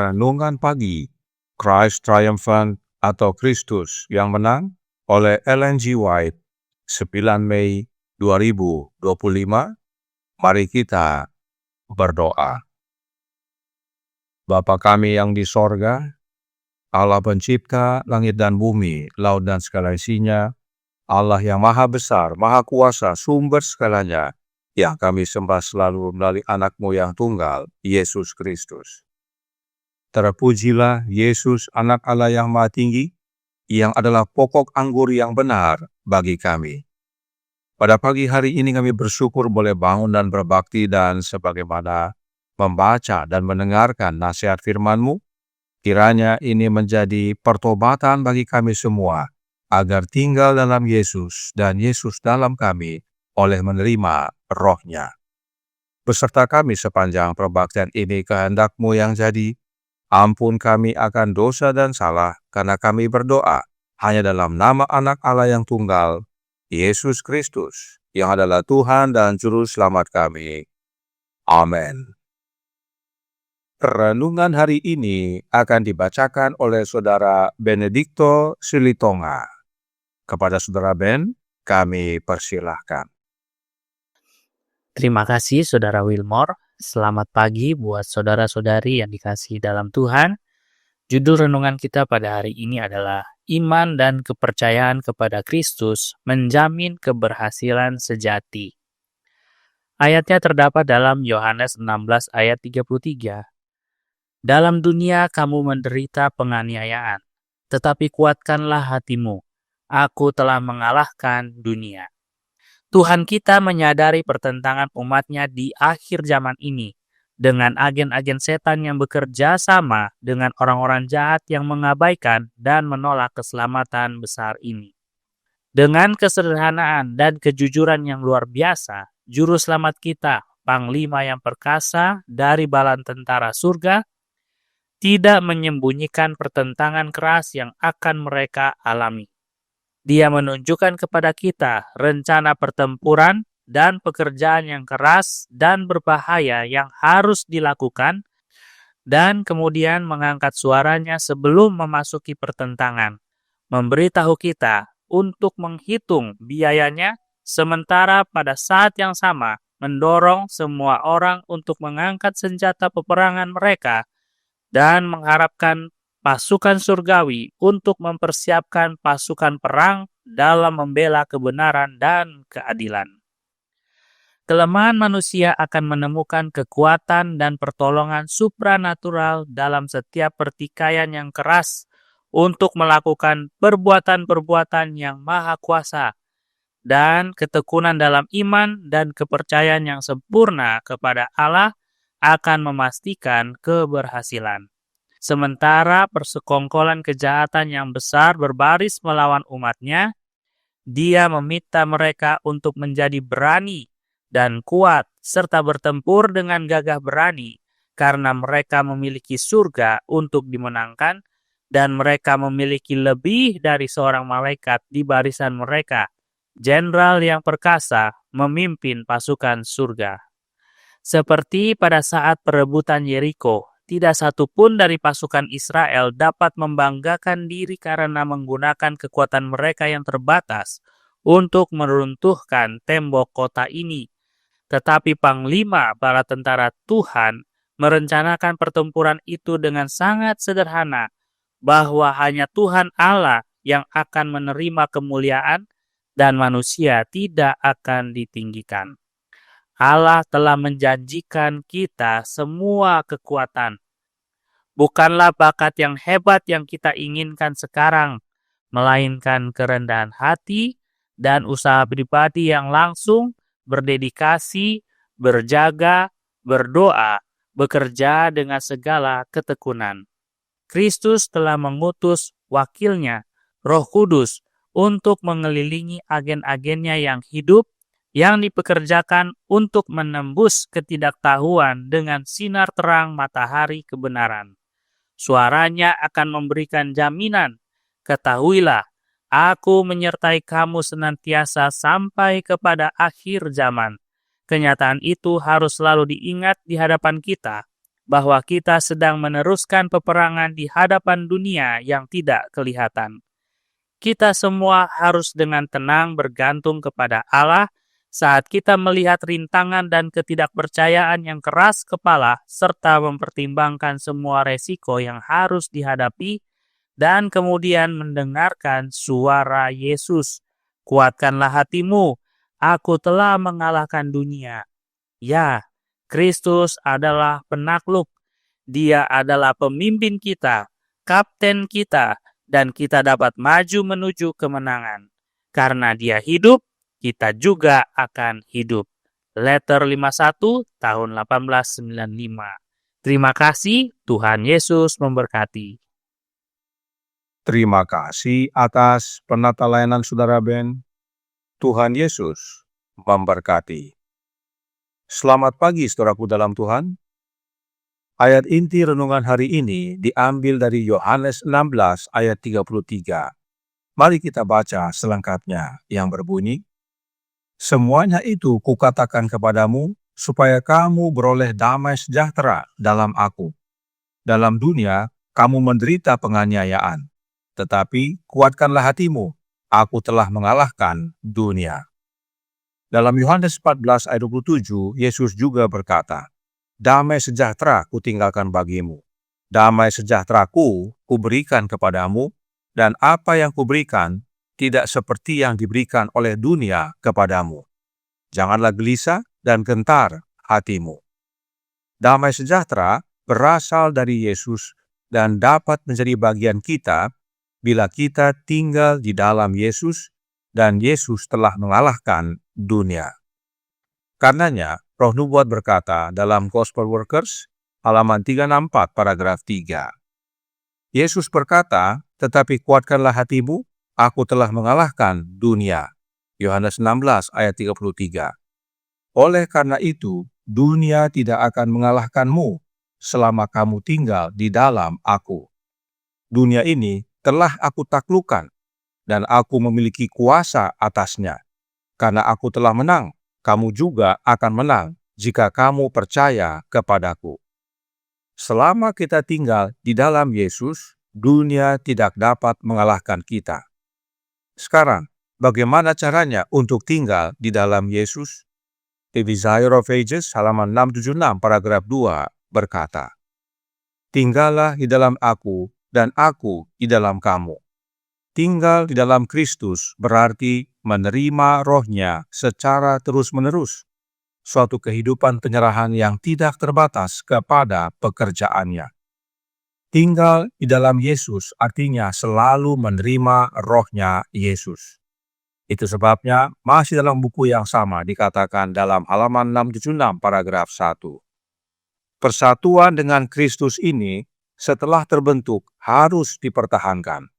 Renungan Pagi, Christ Triumphant atau Kristus yang Menang oleh Ellen G. White, 9 Mei 2025. Mari kita berdoa. Bapa kami yang di sorga, Allah pencipta langit dan bumi, laut dan segala isinya, Allah yang maha besar, maha kuasa, sumber segalanya, yang kami sembah selalu melalui anak-Mu yang tunggal, Yesus Kristus. Terpujilah Yesus, anak Allah yang maha tinggi, yang adalah pokok anggur yang benar bagi kami. Pada pagi hari ini kami bersyukur boleh bangun dan berbakti, dan sebagaimana membaca dan mendengarkan nasihat firman-Mu, kiranya ini menjadi pertobatan bagi kami semua, agar tinggal dalam Yesus dan Yesus dalam kami oleh menerima Roh-Nya. Beserta kami sepanjang perbaktian ini, kehendak-Mu yang jadi. Ampun kami akan dosa dan salah, karena kami berdoa hanya dalam nama anak Allah yang tunggal, Yesus Kristus, yang adalah Tuhan dan Juru Selamat kami. Amin. Renungan hari ini akan dibacakan oleh Saudara Benedikto Silitonga. Kepada Saudara Ben, kami persilahkan. Terima kasih Saudara Wilmore. Selamat pagi buat saudara-saudari yang dikasihi dalam Tuhan. Judul renungan kita pada hari ini adalah Iman dan Kepercayaan kepada Kristus Menjamin Keberhasilan Sejati. Ayatnya terdapat dalam Yohanes 16 ayat 33. Dalam dunia kamu menderita penganiayaan, tetapi kuatkanlah hatimu. Aku telah mengalahkan dunia. Tuhan kita menyadari pertentangan umatnya di akhir zaman ini dengan agen-agen setan yang bekerja sama dengan orang-orang jahat yang mengabaikan dan menolak keselamatan besar ini. Dengan kesederhanaan dan kejujuran yang luar biasa, Juru Selamat kita, Panglima yang perkasa dari balan tentara surga, tidak menyembunyikan pertentangan keras yang akan mereka alami. Dia menunjukkan kepada kita rencana pertempuran dan pekerjaan yang keras dan berbahaya yang harus dilakukan, dan kemudian mengangkat suaranya sebelum memasuki pertentangan, memberitahu kita untuk menghitung biayanya, sementara pada saat yang sama mendorong semua orang untuk mengangkat senjata peperangan mereka dan mengharapkan pasukan surgawi untuk mempersiapkan pasukan perang dalam membela kebenaran dan keadilan. Kelemahan manusia akan menemukan kekuatan dan pertolongan supranatural dalam setiap pertikaian yang keras untuk melakukan perbuatan-perbuatan yang maha kuasa, dan ketekunan dalam iman dan kepercayaan yang sempurna kepada Allah akan memastikan keberhasilan. Sementara persekongkolan kejahatan yang besar berbaris melawan umatnya, Dia meminta mereka untuk menjadi berani dan kuat serta bertempur dengan gagah berani, karena mereka memiliki surga untuk dimenangkan dan mereka memiliki lebih dari seorang malaikat di barisan mereka, jenderal yang perkasa memimpin pasukan surga. Seperti pada saat perebutan Yeriko, tidak satu pun dari pasukan Israel dapat membanggakan diri karena menggunakan kekuatan mereka yang terbatas untuk meruntuhkan tembok kota ini. Tetapi Panglima bala tentara Tuhan merencanakan pertempuran itu dengan sangat sederhana, bahwa hanya Tuhan Allah yang akan menerima kemuliaan dan manusia tidak akan ditinggikan. Allah telah menjanjikan kita semua kekuatan. Bukanlah bakat yang hebat yang kita inginkan sekarang, melainkan kerendahan hati dan usaha pribadi yang langsung, berdedikasi, berjaga, berdoa, bekerja dengan segala ketekunan. Kristus telah mengutus wakilnya, Roh Kudus, untuk mengelilingi agen-agennya yang hidup, yang dipekerjakan untuk menembus ketidaktahuan dengan sinar terang matahari kebenaran. Suaranya akan memberikan jaminan, ketahuilah, Aku menyertai kamu senantiasa sampai kepada akhir zaman. Kenyataan itu harus selalu diingat di hadapan kita, bahwa kita sedang meneruskan peperangan di hadapan dunia yang tidak kelihatan. Kita semua harus dengan tenang bergantung kepada Allah saat kita melihat rintangan dan ketidakpercayaan yang keras kepala serta mempertimbangkan semua resiko yang harus dihadapi dan kemudian mendengarkan suara Yesus. Kuatkanlah hatimu, aku telah mengalahkan dunia. Ya, Kristus adalah penakluk. Dia adalah pemimpin kita, kapten kita, dan kita dapat maju menuju kemenangan. Karena Dia hidup, kita juga akan hidup. Letter 51 tahun 1895. Terima kasih, Tuhan Yesus memberkati. Terima kasih atas penata layanan Saudara Ben. Tuhan Yesus memberkati. Selamat pagi saudaraku dalam Tuhan. Ayat inti renungan hari ini diambil dari Yohanes 16 ayat 33. Mari kita baca selengkapnya yang berbunyi, "Semuanya itu kukatakan kepadamu, supaya kamu beroleh damai sejahtera dalam aku. Dalam dunia kamu menderita penganiayaan, tetapi kuatkanlah hatimu, aku telah mengalahkan dunia." Dalam Yohanes 14 ayat 27, Yesus juga berkata, "Damai sejahtera kutinggalkan bagimu. Damai sejahteraku kuberikan kepadamu, dan apa yang kuberikan tidak seperti yang diberikan oleh dunia kepadamu. Janganlah gelisah dan gentar hatimu." Damai sejahtera berasal dari Yesus dan dapat menjadi bagian kita bila kita tinggal di dalam Yesus dan Yesus telah mengalahkan dunia. Karenanya, Roh Nubuat berkata dalam Gospel Workers, halaman 364, paragraf 3. Yesus berkata, "Tetapi kuatkanlah hatimu, aku telah mengalahkan dunia." Yohanes 16 ayat 33. Oleh karena itu, dunia tidak akan mengalahkanmu selama kamu tinggal di dalam aku. Dunia ini telah aku taklukkan, dan aku memiliki kuasa atasnya. Karena aku telah menang, kamu juga akan menang jika kamu percaya kepadaku. Selama kita tinggal di dalam Yesus, dunia tidak dapat mengalahkan kita. Sekarang, bagaimana caranya untuk tinggal di dalam Yesus? The Desire of Ages, halaman 676, paragraf 2, berkata, "Tinggallah di dalam aku, dan aku di dalam kamu." Tinggal di dalam Kristus berarti menerima Roh-Nya secara terus-menerus, suatu kehidupan penyerahan yang tidak terbatas kepada pekerjaannya. Tinggal di dalam Yesus artinya selalu menerima Roh-Nya Yesus. Itu sebabnya masih dalam buku yang sama dikatakan dalam halaman 676 paragraf 1. Persatuan dengan Kristus ini setelah terbentuk harus dipertahankan.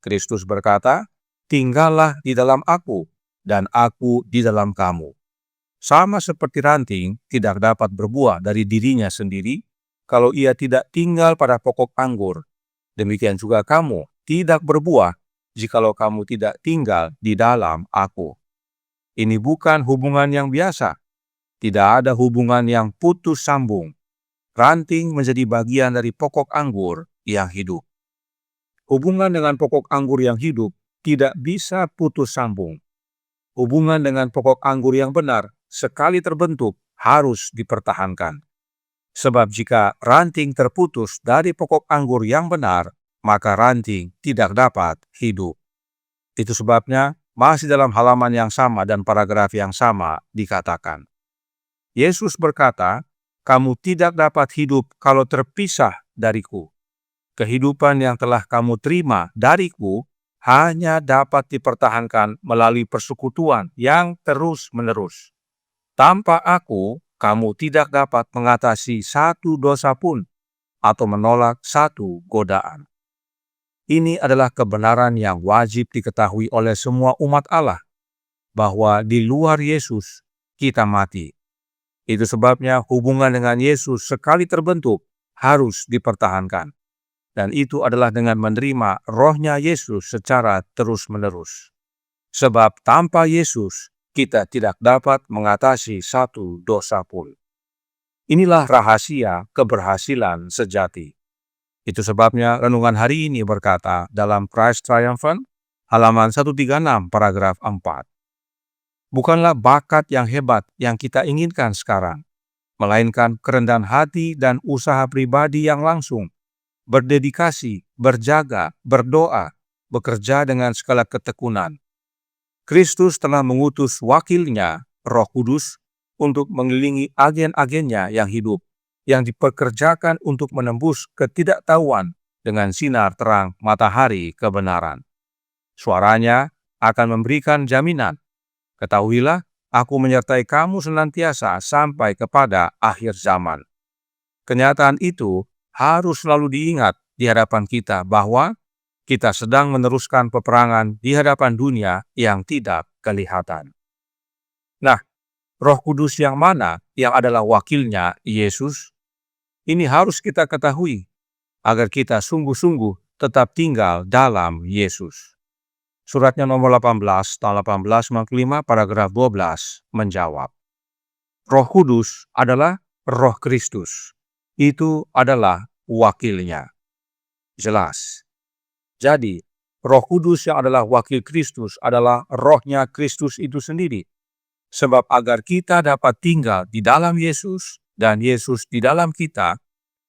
Kristus berkata, "Tinggallah di dalam aku, dan aku di dalam kamu." Sama seperti ranting tidak dapat berbuah dari dirinya sendiri kalau ia tidak tinggal pada pokok anggur. Demikian juga kamu tidak berbuah jikalau kamu tidak tinggal di dalam aku. Ini bukan hubungan yang biasa. Tidak ada hubungan yang putus sambung. Ranting menjadi bagian dari pokok anggur yang hidup. Hubungan dengan pokok anggur yang hidup tidak bisa putus sambung. Hubungan dengan pokok anggur yang benar sekali terbentuk harus dipertahankan. Sebab jika ranting terputus dari pokok anggur yang benar, maka ranting tidak dapat hidup. Itu sebabnya masih dalam halaman yang sama dan paragraf yang sama dikatakan, Yesus berkata, "Kamu tidak dapat hidup kalau terpisah dariku. Kehidupan yang telah kamu terima dariku hanya dapat dipertahankan melalui persekutuan yang terus-menerus. Tanpa aku, kamu tidak dapat mengatasi satu dosa pun atau menolak satu godaan." Ini adalah kebenaran yang wajib diketahui oleh semua umat Allah, bahwa di luar Yesus kita mati. Itu sebabnya hubungan dengan Yesus sekali terbentuk harus dipertahankan. Dan itu adalah dengan menerima Roh-Nya Yesus secara terus-menerus. Sebab tanpa Yesus, kita tidak dapat mengatasi satu dosa pun. Inilah rahasia keberhasilan sejati. Itu sebabnya renungan hari ini berkata dalam Christ Triumphant, halaman 136 paragraf 4. Bukanlah bakat yang hebat yang kita inginkan sekarang, melainkan kerendahan hati dan usaha pribadi yang langsung, berdedikasi, berjaga, berdoa, bekerja dengan segala ketekunan. Kristus telah mengutus wakilnya, Roh Kudus, untuk mengelilingi agen-agennya yang hidup, yang dipekerjakan untuk menembus ketidaktahuan dengan sinar terang matahari kebenaran. Suaranya akan memberikan jaminan. Ketahuilah, aku menyertai kamu senantiasa sampai kepada akhir zaman. Kenyataan itu harus selalu diingat di hadapan kita bahwa kita sedang meneruskan peperangan di hadapan dunia yang tidak kelihatan. Nah, Roh Kudus yang mana yang adalah wakilnya Yesus? Ini harus kita ketahui agar kita sungguh-sungguh tetap tinggal dalam Yesus. Suratnya nomor 18, tahun 1895, paragraf 12 menjawab. Roh Kudus adalah Roh Kristus. Itu adalah wakilnya. Jelas. Jadi, Roh Kudus yang adalah wakil Kristus adalah rohnya Kristus itu sendiri. Sebab agar kita dapat tinggal di dalam Yesus dan Yesus di dalam kita,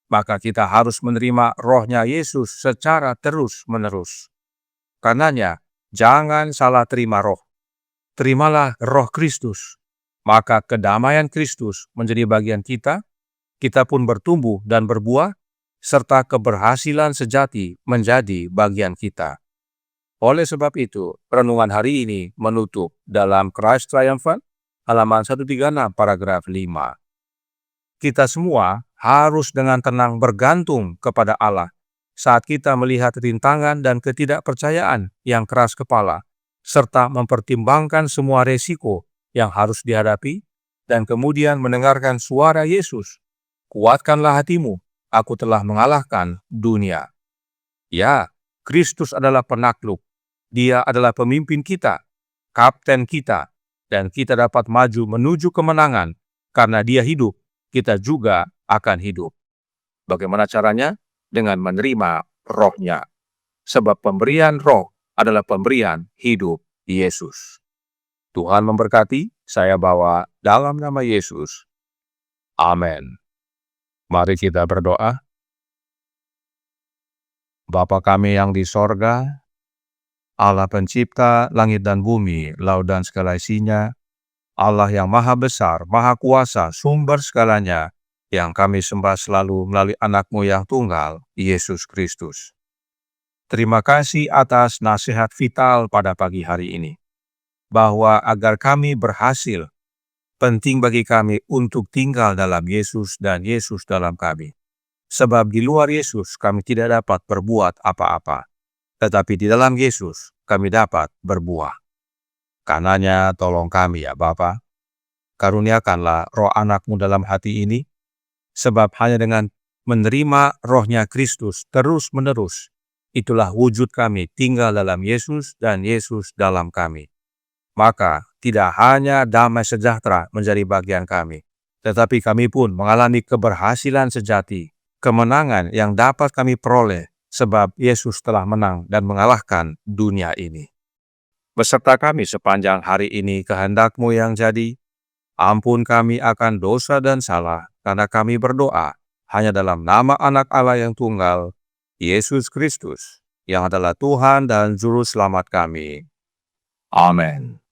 maka kita harus menerima rohnya Yesus secara terus-menerus. Karenanya, jangan salah terima roh. Terimalah roh Kristus. Maka kedamaian Kristus menjadi bagian kita, kita pun bertumbuh dan berbuah, serta keberhasilan sejati menjadi bagian kita. Oleh sebab itu, renungan hari ini menutup dalam Christ Triumphant, halaman 136, paragraf 5. Kita semua harus dengan tenang bergantung kepada Allah saat kita melihat rintangan dan ketidakpercayaan yang keras kepala, serta mempertimbangkan semua resiko yang harus dihadapi, dan kemudian mendengarkan suara Yesus. Kuatkanlah hatimu, aku telah mengalahkan dunia. Ya, Kristus adalah penakluk. Dia adalah pemimpin kita, kapten kita, dan kita dapat maju menuju kemenangan. Karena dia hidup, kita juga akan hidup. Bagaimana caranya? Dengan menerima rohnya. Sebab pemberian roh adalah pemberian hidup Yesus. Tuhan memberkati, saya bawa dalam nama Yesus. Amin. Mari kita berdoa. Bapa kami yang di sorga, Allah pencipta langit dan bumi, laut dan segala isinya, Allah yang maha besar, maha kuasa, sumber segalanya, yang kami sembah selalu melalui anak-Mu yang tunggal, Yesus Kristus. Terima kasih atas nasihat vital pada pagi hari ini, bahwa agar kami berhasil, penting bagi kami untuk tinggal dalam Yesus dan Yesus dalam kami. Sebab di luar Yesus kami tidak dapat berbuat apa-apa. Tetapi di dalam Yesus kami dapat berbuah. Karenanya tolong kami ya Bapa, karuniakanlah roh anak-Mu dalam hati ini, sebab hanya dengan menerima rohnya Kristus terus-menerus, itulah wujud kami tinggal dalam Yesus dan Yesus dalam kami. Maka tidak hanya damai sejahtera menjadi bagian kami, tetapi kami pun mengalami keberhasilan sejati, kemenangan yang dapat kami peroleh, sebab Yesus telah menang dan mengalahkan dunia ini. Beserta kami sepanjang hari ini kehendak-Mu yang jadi, ampun kami akan dosa dan salah, karena kami berdoa hanya dalam nama Anak Allah yang tunggal, Yesus Kristus, yang adalah Tuhan dan Juru Selamat kami. Amin.